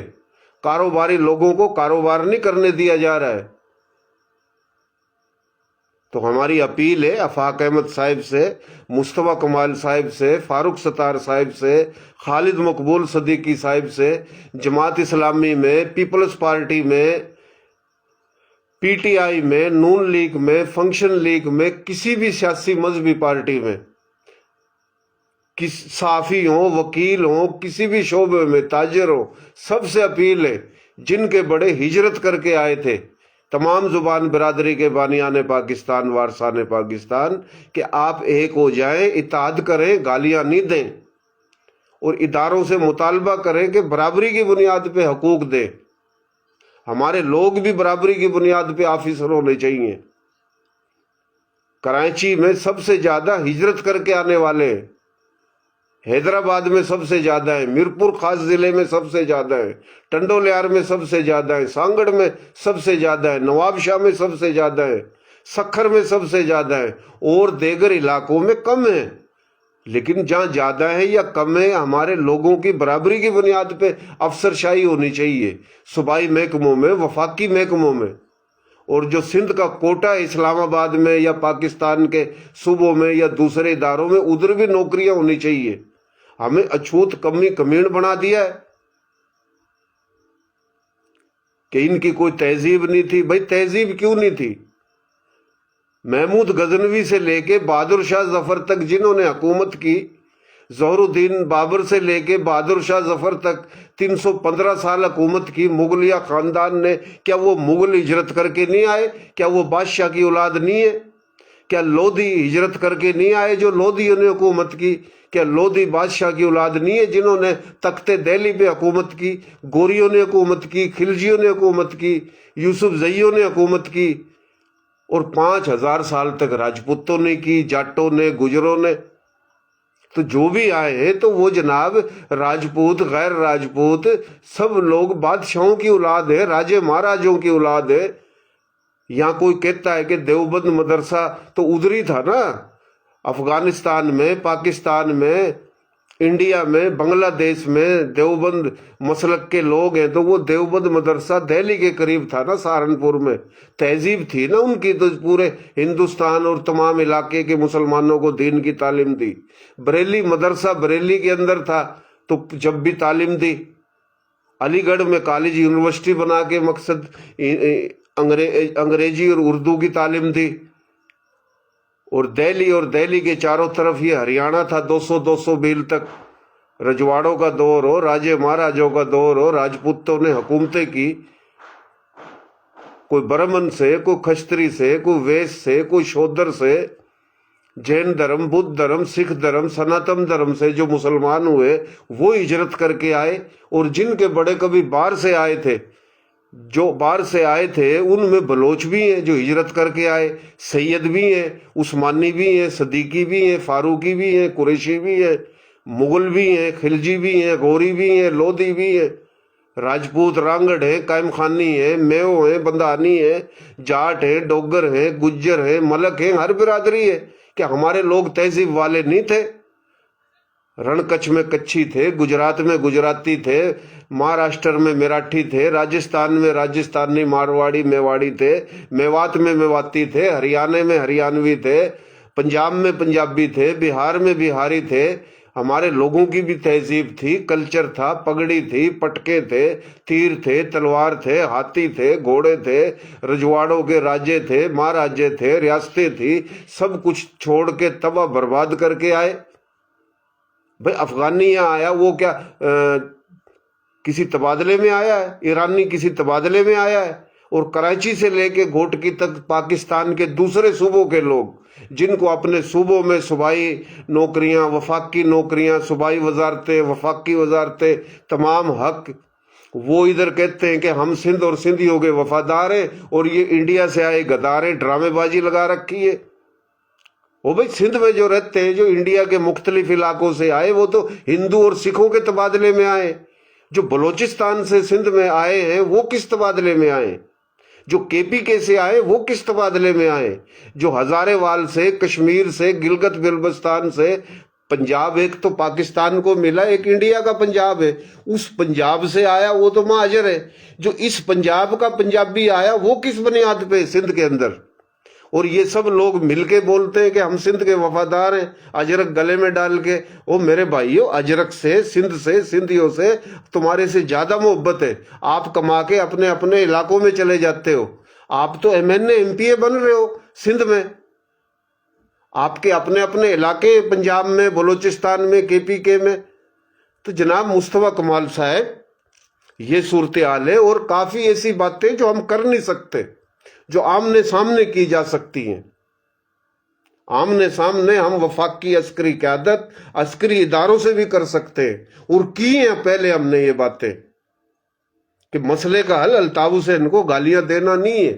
کاروباری لوگوں کو کاروبار نہیں کرنے دیا جا رہا ہے. تو ہماری اپیل ہے آفاق احمد صاحب سے، مصطفیٰ کمال صاحب سے، فاروق ستار صاحب سے، خالد مقبول صدیقی صاحب سے، جماعت اسلامی میں، پیپلز پارٹی میں، پی ٹی آئی میں، نون لیگ میں، فنکشن لیگ میں، کسی بھی سیاسی مذہبی پارٹی میں، صحافی ہوں، وکیل ہوں، کسی بھی شعبے میں تاجر ہوں، سب سے اپیل ہے جن کے بڑے ہجرت کر کے آئے تھے، تمام زبان برادری کے بانیان پاکستان، وارثان پاکستان، کہ آپ ایک ہو جائیں، اتحاد کریں، گالیاں نہیں دیں، اور اداروں سے مطالبہ کریں کہ برابری کی بنیاد پہ حقوق دیں. ہمارے لوگ بھی برابری کی بنیاد پہ آفیسر ہونے چاہیے. کراچی میں سب سے زیادہ ہجرت کر کے آنے والے ہیں، حیدرآباد میں سب سے زیادہ ہیں، میرپور خاص ضلع میں سب سے زیادہ ہیں، ٹنڈولیار میں سب سے زیادہ ہیں، سانگڑ میں سب سے زیادہ ہیں، نواب شاہ میں سب سے زیادہ ہیں، سکھر میں سب سے زیادہ ہیں، اور دیگر علاقوں میں کم ہیں. لیکن جہاں زیادہ ہے یا کم ہے، ہمارے لوگوں کی برابری کی بنیاد پہ افسر شاہی ہونی چاہیے، صوبائی محکموں میں، وفاقی محکموں میں. اور جو سندھ کا کوٹا ہے اسلام آباد میں یا پاکستان کے صوبوں میں یا دوسرے اداروں میں، ادھر بھی نوکریاں ہونی چاہیے. ہمیں اچھوت، کمی، کمیڑ بنا دیا ہے کہ ان کی کوئی تہذیب نہیں تھی. بھائی تہذیب کیوں نہیں تھی؟ محمود غزنوی سے لے کے بہادر شاہ ظفر تک جنہوں نے حکومت کی، ظہر الدین بابر سے لے کے بہادر شاہ ظفر تک 315 سال حکومت کی مغلیہ خاندان نے، کیا وہ مغل ہجرت کر کے نہیں آئے؟ کیا وہ بادشاہ کی اولاد نہیں ہے؟ کیا لودھی ہجرت کر کے نہیں آئے جو لودھیوں نے حکومت کی؟ کیا لودھی بادشاہ کی اولاد نہیں ہے جنہوں نے تخت دہلی پہ حکومت کی؟ گوریوں نے حکومت کی، خلجیوں نے حکومت کی، یوسف زئیوں نے حکومت کی، اور 5000 سال تک راجپوتوں نے کی، جاٹوں نے، گجروں نے. تو جو بھی آئے ہیں تو وہ جناب راجپوت غیر راجپوت سب لوگ بادشاہوں کی اولاد ہے، راجے مہاراجوں کی اولاد ہے۔ یہاں کوئی کہتا ہے کہ دیوبند مدرسہ تو ادھر ہی تھا نا، افغانستان میں، پاکستان میں، انڈیا میں، بنگلہ دیش میں دیوبند مسلک کے لوگ ہیں، تو وہ دیوبند مدرسہ دہلی کے قریب تھا نا، سہارنپور میں۔ تہذیب تھی نا ان کی، تو پورے ہندوستان اور تمام علاقے کے مسلمانوں کو دین کی تعلیم دی۔ بریلی مدرسہ بریلی کے اندر تھا تو جب بھی تعلیم دی۔ علی گڑھ میں کالج یونیورسٹی بنا کے مقصد انگریزی اور اردو کی تعلیم دی۔ اور دہلی کے چاروں طرف یہ ہریانہ تھا، 200 میل تک رجواڑوں کا دور ہو، راجے مہاراجوں کا دور ہو، راجپوتوں نے حکومتیں کی، کوئی برہمن سے، کوئی کھشتری سے، کوئی ویس سے، کوئی شودر سے، جین دھرم، بدھ دھرم، سکھ دھرم، سناتن دھرم سے جو مسلمان ہوئے وہ ہجرت کر کے آئے۔ اور جن کے بڑے کبھی باہر سے آئے تھے، جو باہر سے آئے تھے ان میں بلوچ بھی ہیں جو ہجرت کر کے آئے، سید بھی ہیں، عثمانی بھی ہیں، صدیقی بھی ہیں، فاروقی بھی ہیں، قریشی بھی ہیں، مغل بھی ہیں، خلجی بھی ہیں، غوری بھی ہیں، لودھی بھی ہیں، راجپوت رانگڑ ہیں، قائم خانی ہیں، میو ہیں، بندانی ہیں، جاٹ ہیں، ڈوگر ہیں، گجر ہیں، ملک ہیں، ہر برادری ہے۔ کیا ہمارے لوگ تہذیب والے نہیں تھے؟ رن کچھ میں کچھی تھے، گجرات میں گجراتی تھے، مہاراشٹر میں مراٹھی تھے، راجستھان میں راجستھانی مارواڑی میواڑی تھے، میوات میں میواتی تھے، ہریانہ میں ہریانوی تھے، پنجاب میں پنجابی تھے، بہار میں بہاری تھے۔ ہمارے لوگوں کی بھی تہذیب تھی، کلچر تھا، پگڑی تھی، پٹکے تھے، تیر تھے، تلوار تھے، ہاتھی تھے، گھوڑے تھے، رجواڑوں کے راجے تھے، مہاراجے تھے، ریاستیں تھی، سب کچھ چھوڑ کے تباہ برباد کر کے آئے۔ بھائی افغانی یہاں آیا وہ کیا کسی تبادلے میں آیا ہے؟ ایرانی کسی تبادلے میں آیا ہے؟ اور کراچی سے لے کے گھوٹکی تک پاکستان کے دوسرے صوبوں کے لوگ جن کو اپنے صوبوں میں صوبائی نوکریاں، وفاقی نوکریاں، صوبائی وزارتیں، وفاقی وزارتیں، تمام حق، وہ ادھر کہتے ہیں کہ ہم سندھ اور سندھیوں کے وفادار ہیں، اور یہ انڈیا سے آئے غداریں ڈرامے بازی لگا رکھی ہے۔ وہ بھائی سندھ میں جو رہتے ہیں، جو انڈیا کے مختلف علاقوں سے آئے، وہ تو ہندو اور سکھوں کے تبادلے میں آئے۔ جو بلوچستان سے سندھ میں آئے ہیں وہ کس تبادلے میں آئے؟ جو کے پی کے سے آئے وہ کس تبادلے میں آئے؟ جو ہزارے وال سے، کشمیر سے، گلگت بلتستان سے، پنجاب ایک تو پاکستان کو ملا، ایک انڈیا کا پنجاب ہے، اس پنجاب سے آیا وہ تو مہاجر ہے۔ جو اس پنجاب کا پنجابی آیا وہ کس بنیاد پہ سندھ کے اندر؟ اور یہ سب لوگ مل کے بولتے ہیں کہ ہم سندھ کے وفادار ہیں، اجرک گلے میں ڈال کے۔ او میرے بھائیو، اجرک سے، سندھیوں سے تمہارے سے زیادہ محبت ہے۔ آپ کما کے اپنے اپنے علاقوں میں چلے جاتے ہو، آپ تو M N A M P A بن رہے ہو سندھ میں، آپ کے اپنے اپنے علاقے پنجاب میں، بلوچستان میں، کے پی کے میں۔ تو جناب مصطفیٰ کمال صاحب یہ صورتحال ہے، اور کافی ایسی باتیں جو ہم کر نہیں سکتے، جو آمنے سامنے کی جا سکتی ہیں۔ آمنے سامنے ہم وفاقی عسکری قیادت، عسکری اداروں سے بھی کر سکتے ہیں، اور کی ہیں پہلے ہم نے یہ باتیں کہ مسئلے کا حل الطاف حسین کو گالیاں دینا نہیں ہے۔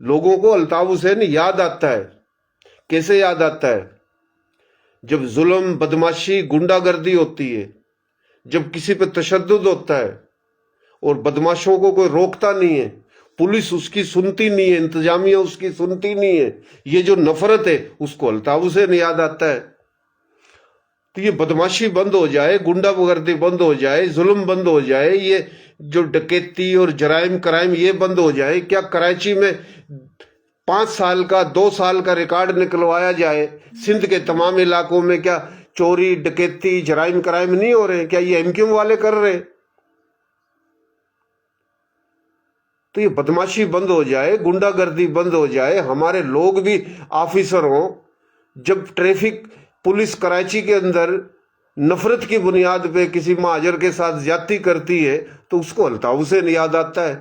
لوگوں کو الطاف حسین یاد آتا ہے۔ کیسے یاد آتا ہے؟ جب ظلم، بدماشی، گنڈا گردی ہوتی ہے، جب کسی پہ تشدد ہوتا ہے اور بدماشوں کو کوئی روکتا نہیں ہے، پولیس اس کی سنتی نہیں ہے، انتظامیہ اس کی سنتی نہیں ہے، یہ جو نفرت ہے اس کو الطاف حسین یاد آتا ہے۔ تو یہ بدماشی بند ہو جائے، گنڈا گردی بند ہو جائے، ظلم بند ہو جائے، یہ جو ڈکیتی اور کرائم یہ بند ہو جائے۔ کیا کراچی میں 5 سال کا، 2 سال کا ریکارڈ نکلوایا جائے، سندھ کے تمام علاقوں میں کیا چوری، ڈکیتی، کرائم نہیں ہو رہے ہیں؟ کیا یہ ایم کیو والے کر رہے ہیں؟ تو یہ بدماشی بند ہو جائے، گنڈا گردی بند ہو جائے، ہمارے لوگ بھی آفیسر ہوں۔ جب ٹریفک پولیس کراچی کے اندر نفرت کی بنیاد پہ کسی مہاجر کے ساتھ زیادتی کرتی ہے تو اس کو الطاف حسین یاد آتا ہے۔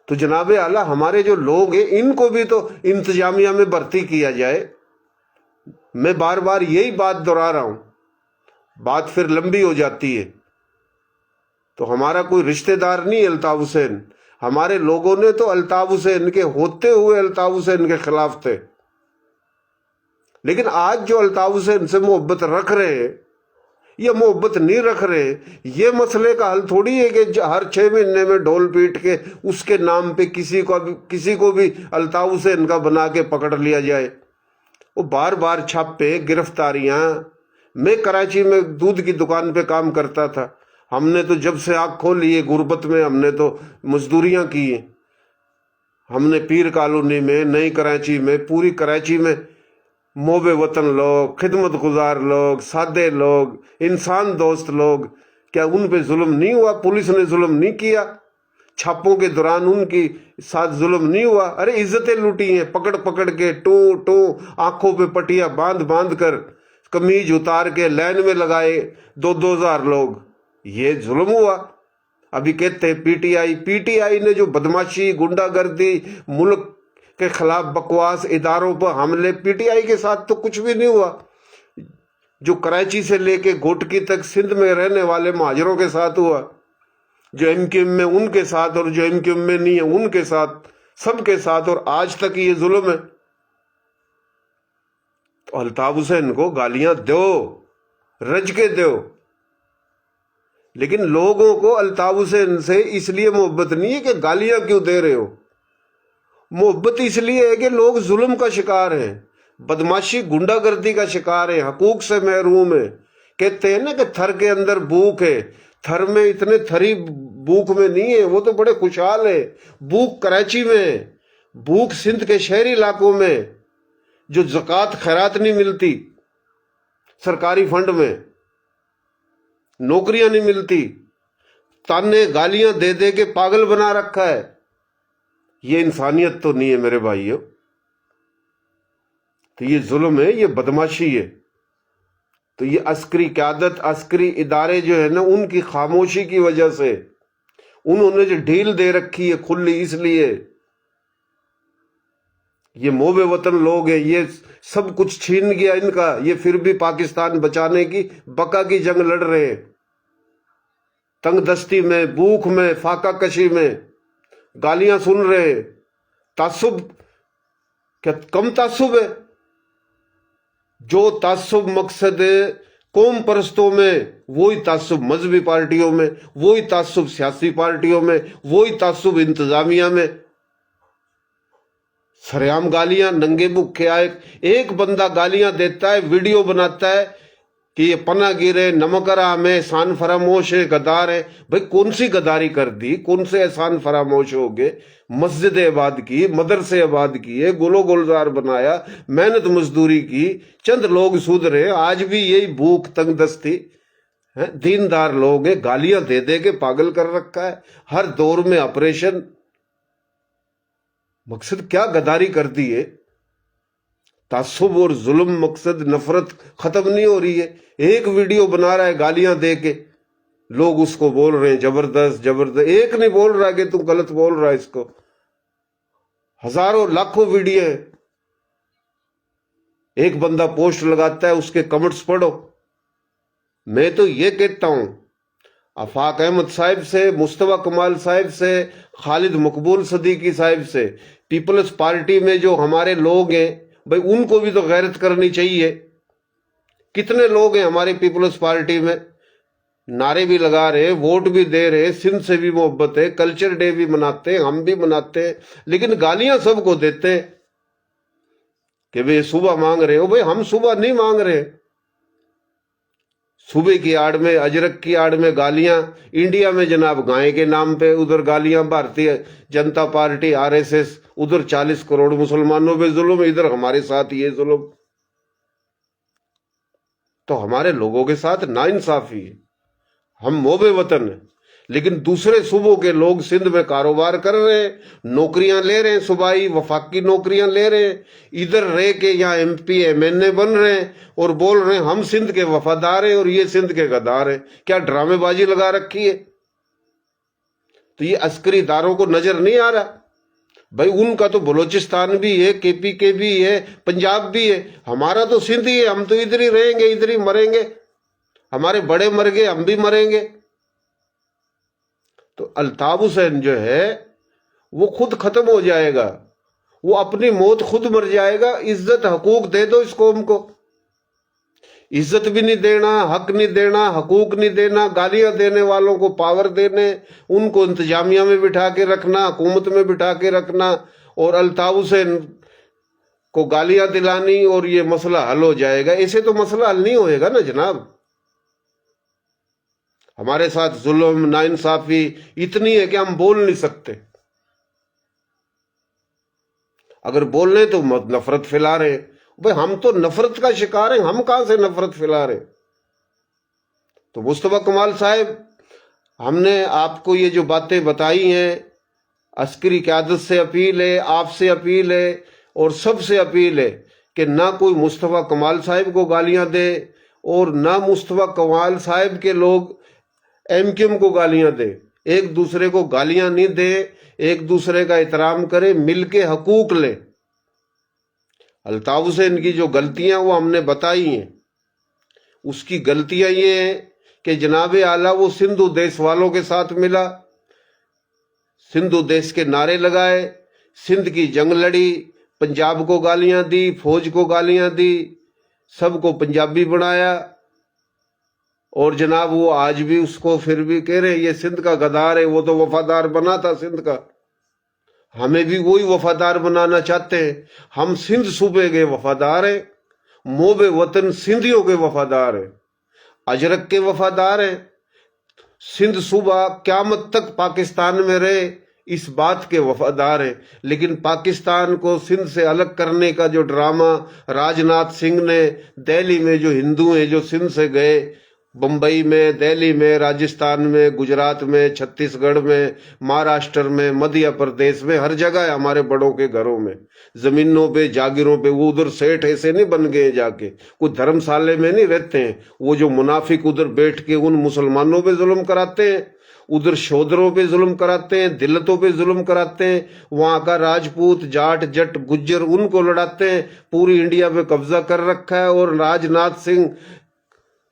تو جناب اعلیٰ ہمارے جو لوگ ہیں ان کو بھی تو انتظامیہ میں بھرتی کیا جائے۔ میں بار بار یہی بات دہرا رہا ہوں، بات پھر لمبی ہو جاتی ہے۔ تو ہمارا کوئی رشتہ دار نہیں الطاف حسین، ہمارے لوگوں نے تو الطاف حسین کے ہوتے ہوئے الطاف حسین کے خلاف تھے۔ لیکن آج جو الطاف حسین سے محبت رکھ رہے ہیں یہ محبت نہیں رکھ رہے، یہ مسئلے کا حل تھوڑی ہے کہ ہر 6 مہینے میں ڈھول پیٹ کے اس کے نام پہ کسی کو بھی الطاف حسین کا بنا کے پکڑ لیا جائے۔ وہ بار بار چھاپے، گرفتاریاں۔ میں کراچی میں دودھ کی دکان پہ کام کرتا تھا، ہم نے تو جب سے آنکھ کھولی ہے غربت میں ہم نے تو مزدوریاں کی ہیں۔ ہم نے پیر کالونی میں، نئی کراچی میں، پوری کراچی میں محب وطن لوگ، خدمت گزار لوگ، سادے لوگ، انسان دوست لوگ، کیا ان پہ ظلم نہیں ہوا؟ پولیس نے ظلم نہیں کیا؟ چھاپوں کے دوران ان کی ساتھ ظلم نہیں ہوا؟ ارے عزتیں لوٹی ہیں، پکڑ پکڑ کے، ٹو آنکھوں پہ پٹیاں باندھ باندھ کر، قمیض اتار کے لائن میں لگائے 2,000 لوگ، یہ ظلم ہوا؟ ابھی کہتے ہیں پی ٹی آئی نے جو بدماشی، گنڈا گردی، ملک کے خلاف بکواس، اداروں پر حملے، پی ٹی آئی کے ساتھ تو کچھ بھی نہیں ہوا۔ جو کراچی سے لے کے گھوٹکی تک سندھ میں رہنے والے مہاجروں کے ساتھ ہوا، جو ایم کیو ایم میں ان کے ساتھ، اور جو ایم کیو ایم میں نہیں ہے ان کے ساتھ، سب کے ساتھ، اور آج تک یہ ظلم ہے۔ تو الطاف حسین کو گالیاں دو، رج کے دو، لیکن لوگوں کو الطاف حسین سے اس لیے محبت نہیں ہے کہ گالیاں کیوں دے رہے ہو، محبت اس لیے ہے کہ لوگ ظلم کا شکار ہیں، بدماشی، گنڈا گردی کا شکار ہیں، حقوق سے محروم ہیں۔ کہتے ہیں نا کہ تھر کے اندر بھوک ہے، تھر میں اتنے تھری بھوک میں نہیں ہے، وہ تو بڑے خوشحال ہے۔ بھوک کراچی میں، بھوک سندھ کے شہری علاقوں میں، جو زکوٰۃ خیرات نہیں ملتی، سرکاری فنڈ میں نوکریاں نہیں ملتی، تانے گالیاں دے دے کے پاگل بنا رکھا ہے۔ یہ انسانیت تو نہیں ہے میرے بھائیو، تو یہ ظلم ہے، یہ بدماشی ہے۔ تو یہ عسکری قیادت، عسکری ادارے جو ہے نا، ان کی خاموشی کی وجہ سے، انہوں نے جو ڈھیل دے رکھی ہے کھلی، اس لیے یہ محب وطن لوگ ہیں، یہ سب کچھ چھین گیا ان کا، یہ پھر بھی پاکستان بچانے کی بقا کی جنگ لڑ رہے ہیں، تنگ دستی میں، بھوک میں، فاقہ کشی میں، گالیاں سن رہے۔ تعصب کیا کم تعصب ہے؟ جو تعصب مقصد قوم پرستوں میں، وہی تعصب مذہبی پارٹیوں میں، وہی تعصب سیاسی پارٹیوں میں، وہی تعصب انتظامیہ میں۔ سریعام گالیاں، ننگے بھوکے آئے، ایک بندہ گالیاں دیتا ہے، ویڈیو بناتا ہے کہ یہ پناہ گیر ہے، نمکرام ہے، احسان فراموش ہے، غدار ہے۔ بھئی کون سی غداری کر دی؟ کون سے احسان فراموش ہو گئے؟ مسجد آباد کی، مدرسے آباد کیے، گلو گلزار بنایا، محنت مزدوری کی، چند لوگ سدھرے، آج بھی یہی بھوک، تنگ دستی، دیندار لوگ ہیں، گالیاں دے دے کے پاگل کر رکھا ہے، ہر دور میں آپریشن۔ مقصد کیا غداری کر دی ہے؟ تعصب اور ظلم، مقصد نفرت ختم نہیں ہو رہی ہے۔ ایک ویڈیو بنا رہا ہے گالیاں دے کے، لوگ اس کو بول رہے ہیں زبردست زبردست، ایک نہیں بول رہا کہ تم غلط بول رہا ہے اس کو، ہزاروں لاکھوں ویڈیو ہیں۔ ایک بندہ پوسٹ لگاتا ہے، اس کے کمنٹس پڑھو۔ میں تو یہ کہتا ہوں، آفاق احمد صاحب سے، مصطفیٰ کمال صاحب سے، خالد مقبول صدیقی صاحب سے، پیپلز پارٹی میں جو ہمارے لوگ ہیں، بھئی ان کو بھی تو غیرت کرنی چاہیے۔ کتنے لوگ ہیں ہماری پیپلز پارٹی میں، نعرے بھی لگا رہے، ووٹ بھی دے رہے، سندھ سے بھی محبت ہے، کلچر ڈے بھی مناتے ہیں، ہم بھی مناتے ہیں، لیکن گالیاں سب کو دیتے ہیں کہ بھئی صبح مانگ رہے ہو۔ بھئی ہم صبح نہیں مانگ رہے، صبح کی آڑ میں، اجرک کی آڑ میں گالیاں۔ انڈیا میں جناب گائے کے نام پہ ادھر گالیاں، بھارتی جنتا پارٹی، RSS، ادھر 40 کروڑ مسلمانوں پہ ظلم، ادھر ہمارے ساتھ یہ ظلم۔ تو ہمارے لوگوں کے ساتھ ناانصافی ہے۔ ہم محب وطن ہیں، لیکن دوسرے صوبوں کے لوگ سندھ میں کاروبار کر رہے ہیں، نوکریاں لے رہے ہیں، صوبائی وفاقی نوکریاں لے رہے ہیں، ادھر رہ کے یہاں MP MNA بن رہے ہیں اور بول رہے ہیں ہم سندھ کے وفادار ہیں اور یہ سندھ کے غدار ہیں۔ کیا ڈرامے بازی لگا رکھی ہے؟ تو یہ عسکری اداروں کو نظر نہیں آ رہا؟ بھائی ان کا تو بلوچستان بھی ہے، KP کے بھی ہے، پنجاب بھی ہے، ہمارا تو سندھ ہی ہے، ہم تو ادھر ہی رہیں گے، ادھر ہی مریں گے، ہمارے بڑے مر گئے، ہم بھی مریں گے۔ تو الطاف حسین جو ہے وہ خود ختم ہو جائے گا، وہ اپنی موت خود مر جائے گا. عزت حقوق دے دو اس قوم کو. عزت بھی نہیں دینا، حق نہیں دینا، حقوق نہیں دینا، گالیاں دینے والوں کو پاور دینے، ان کو انتظامیہ میں بٹھا کے رکھنا، حکومت میں بٹھا کے رکھنا، اور الطاف حسین کو گالیاں دلانی، اور یہ مسئلہ حل ہو جائے گا. ایسے تو مسئلہ حل نہیں ہوئے گا نا جناب. ہمارے ساتھ ظلم، ناانصافی اتنی ہے کہ ہم بول نہیں سکتے. اگر بول رہے تو نفرت پھیلا رہے. بھئی ہم تو نفرت کا شکار ہیں، ہم کہاں سے نفرت پھیلا رہے. تو مصطفیٰ کمال صاحب، ہم نے آپ کو یہ جو باتیں بتائی ہیں، عسکری قیادت سے اپیل ہے، آپ سے اپیل ہے، اور سب سے اپیل ہے کہ نہ کوئی مصطفیٰ کمال صاحب کو گالیاں دے، اور نہ مصطفیٰ کمال صاحب کے لوگ ایم کیو ایم کو گالیاں دے. ایک دوسرے کو گالیاں نہیں دے، ایک دوسرے کا احترام کرے، مل کے حقوق لے. الطاف حسین کی جو غلطیاں وہ ہم نے بتائی ہیں. اس کی غلطیاں یہ ہیں کہ جناب اعلیٰ وہ سندھو دیش والوں کے ساتھ ملا، سندھو دیش کے نعرے لگائے، سندھ کی جنگ لڑی، پنجاب کو گالیاں دی، فوج کو گالیاں دی، سب کو پنجابی بنایا. اور جناب وہ آج بھی اس کو پھر بھی کہہ رہے یہ سندھ کا غدار ہے. وہ تو وفادار بنا تھا سندھ کا. ہمیں بھی وہی وفادار بنانا چاہتے ہیں. ہم سندھ صوبے کے وفادار ہیں، موب وطن سندھیوں کے وفادار ہیں، اجرک کے وفادار ہیں. سندھ صوبہ قیامت تک پاکستان میں رہے اس بات کے وفادار ہیں. لیکن پاکستان کو سندھ سے الگ کرنے کا جو ڈرامہ راج ناتھ سنگھ نے دہلی میں، جو ہندو ہیں جو سندھ سے گئے، بمبئی میں، دہلی میں، راجستھان میں، گجرات میں، چھتیس گڑھ میں، مہاراشٹر میں، مدھیہ پردیش میں، ہر جگہ ہے ہمارے بڑوں کے گھروں میں، زمینوں پہ، جاگیروں پہ. وہ ادھر سیٹھ ایسے نہیں بن گئے جا کے، کوئی دھرم شالے میں نہیں رہتے ہیں. وہ جو منافق ادھر بیٹھ کے ان مسلمانوں پہ ظلم کراتے ہیں، ادھر شودروں پہ ظلم کراتے ہیں، دلتوں پہ ظلم کراتے ہیں. وہاں کا راجپوت، جاٹ، جٹ، گجر ان کو لڑاتے ہیں. پوری انڈیا پہ قبضہ کر رکھا ہے. اور راج ناتھ سنگھ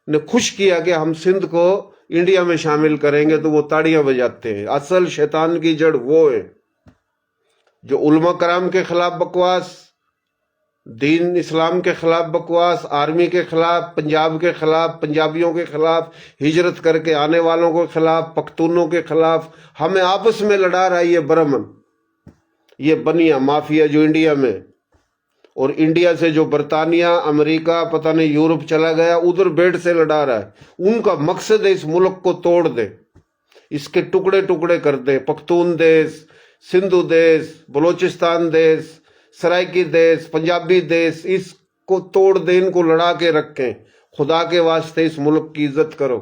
نے خوش کیا کہ ہم سندھ کو انڈیا میں شامل کریں گے، تو وہ تاڑیاں بجاتے ہیں. اصل شیطان کی جڑ وہ ہے جو علماء کرام کے خلاف بکواس، دین اسلام کے خلاف بکواس، آرمی کے خلاف، پنجاب کے خلاف، پنجابیوں کے خلاف، ہجرت کر کے آنے والوں کے خلاف، پختونوں کے خلاف ہمیں آپس میں لڑا رہا ہے. یہ برہمن، یہ بنیا مافیا جو انڈیا میں، اور انڈیا سے جو برطانیہ، امریکہ، پتہ نہیں یورپ چلا گیا، ادھر بیٹھ سے لڑا رہا ہے. ان کا مقصد ہے اس ملک کو توڑ دے، اس کے ٹکڑے ٹکڑے کر دے. پختون دیش، سندھو دیش، بلوچستان دیش، سرائکی دیش، پنجابی دیش، اس کو توڑ دے، ان کو لڑا کے رکھیں. خدا کے واسطے اس ملک کی عزت کرو.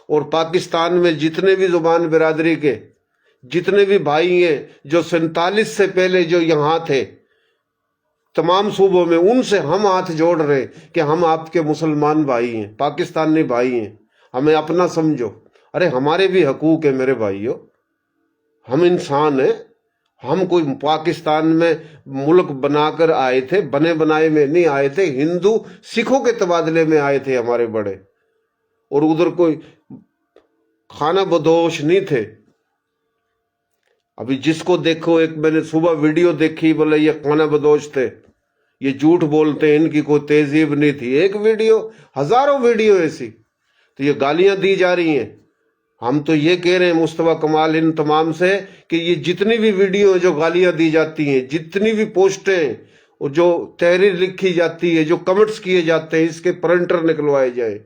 اور پاکستان میں جتنے بھی زبان برادری کے جتنے بھی بھائی ہیں جو 47 سے پہلے جو یہاں تھے تمام صوبوں میں، ان سے ہم ہاتھ جوڑ رہے کہ ہم آپ کے مسلمان بھائی ہیں، پاکستانی بھائی ہیں، ہمیں اپنا سمجھو. ارے ہمارے بھی حقوق ہیں میرے بھائیوں، ہم انسان ہیں. ہم کوئی پاکستان میں ملک بنا کر آئے تھے، بنے بنائے میں نہیں آئے تھے. ہندو سکھوں کے تبادلے میں آئے تھے ہمارے بڑے، اور ادھر کوئی خانہ بدوش نہیں تھے. ابھی جس کو دیکھو، ایک میں نے صبح ویڈیو دیکھی، بولے یہ خانہ بدوش تھے، یہ جھوٹ بولتے ہیں، ان کی کوئی تہذیب نہیں تھی. ایک ویڈیو، ہزاروں ویڈیو ایسی. تو یہ گالیاں دی جا رہی ہیں. ہم تو یہ کہہ رہے ہیں مصطفیٰ کمال ان تمام سے کہ یہ جتنی بھی ویڈیو جو گالیاں دی جاتی ہیں، جتنی بھی پوسٹیں اور جو تحریر لکھی جاتی ہے، جو کمنٹس کیے جاتے ہیں، اس کے پرنٹر نکلوائے جائیں،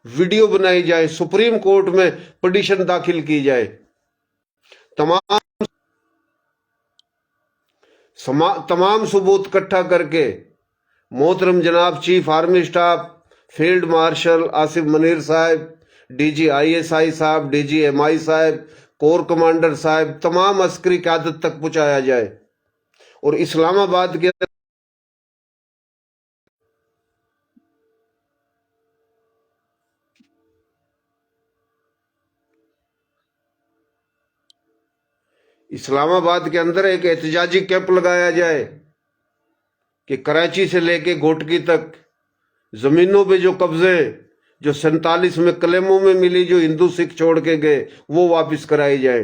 ویڈیو بنائی جائے، سپریم کورٹ میں پٹیشن داخل کی جائے. تمام ثبوت اکٹھا کر کے محترم جناب chief army staff field marshal Asif Munir صاحب، D G I S I صاحب، ڈی جی ایم آئی صاحب، کور کمانڈر صاحب، تمام عسکری قیادت تک پہنچایا جائے. اور اسلام آباد کے اندر ایک احتجاجی کیمپ لگایا جائے کہ کراچی سے لے کے گھوٹکی تک زمینوں پہ جو قبضے جو 47 میں کلیموں میں ملی، جو ہندو سکھ چھوڑ کے گئے، وہ واپس کرائی جائے.